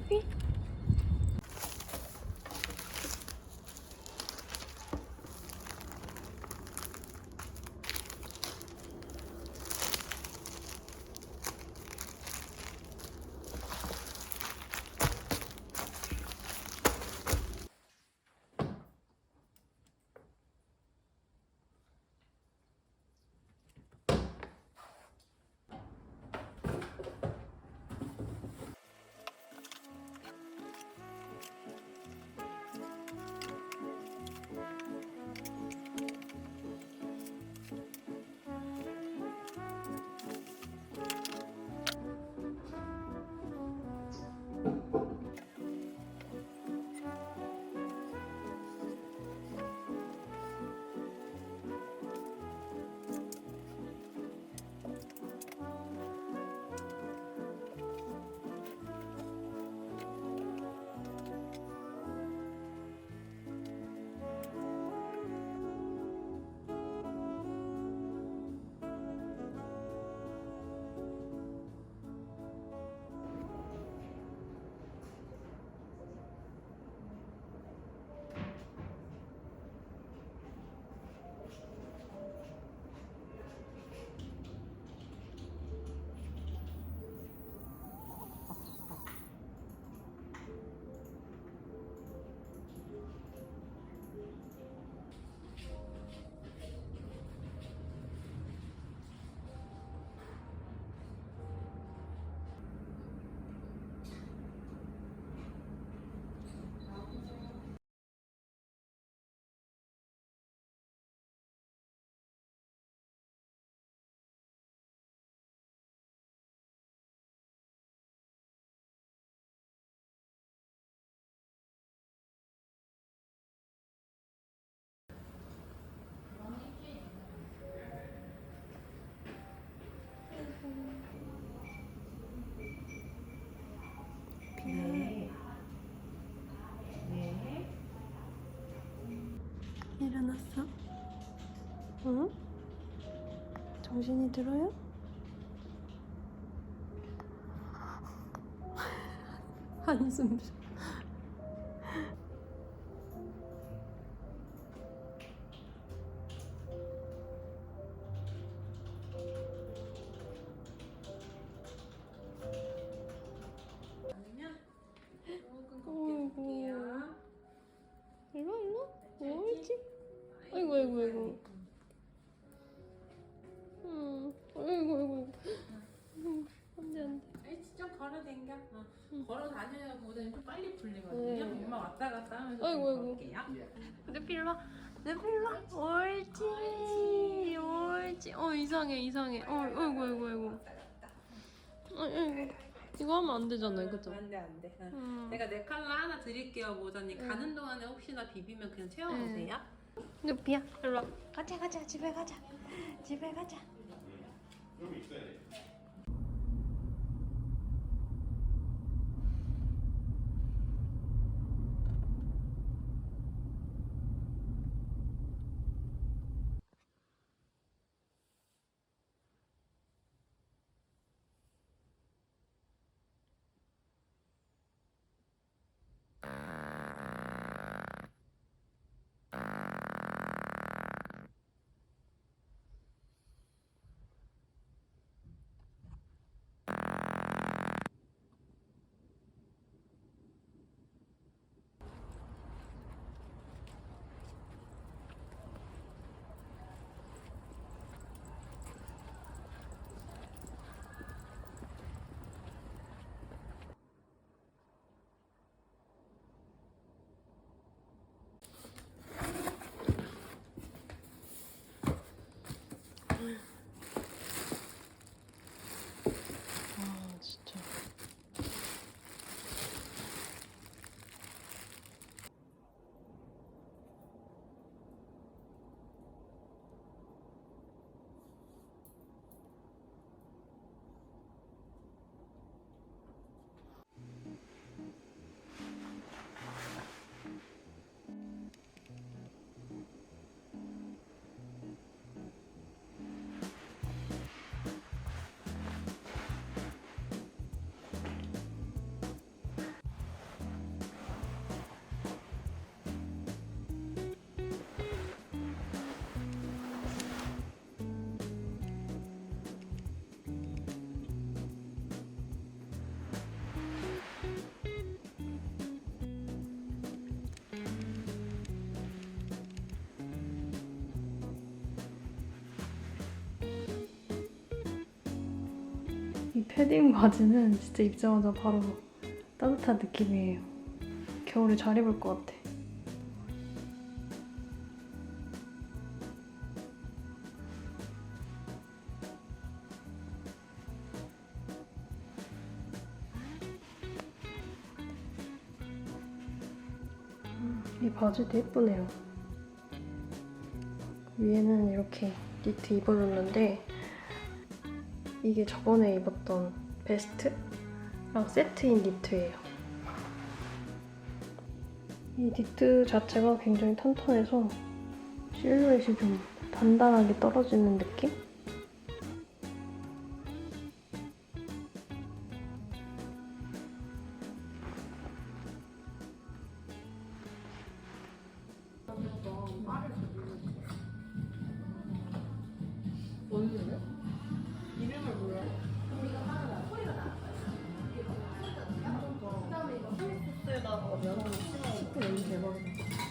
스누피? 일어났어? 응? 정신이 들어요? 한숨 쉬어. 어이구. 일로? 옳지? 아이고 아이고 아이고. 아이고. 안돼 안돼. 아이 좀 걸어 댕겨. 걸어 다녀야 보다는 좀 빨리 풀리거든요. 엄마 왔다 갔다 하면서 아이고, 아이고. 걸을게요. 내 일로 와. 내 일로 와. 옳지. 이상해. 아이고. 아이고. 이거 하면 안 되잖아요, 그죠? 안돼. 내가 내 칼라 하나 드릴게요, 모자님. 가는 동안에 혹시나 비비면 그냥 채워보세요. 누피야, 일로 와. 가자. 집에 가자. 이 패딩 바지는 진짜 입자마자 바로 따뜻한 느낌이에요. 겨울에 잘 입을 것 같아. 이 바지도 예쁘네요. 위에는 이렇게 니트 입어줬는데 이게 저번에 입었던 베스트랑 세트인 니트예요. 이 니트 자체가 굉장히 탄탄해서 실루엣이 좀 단단하게 떨어지는 느낌? 뭔데? 이름을 몰라요. 소스에다가 면을 찍어 먹으면 대박이다.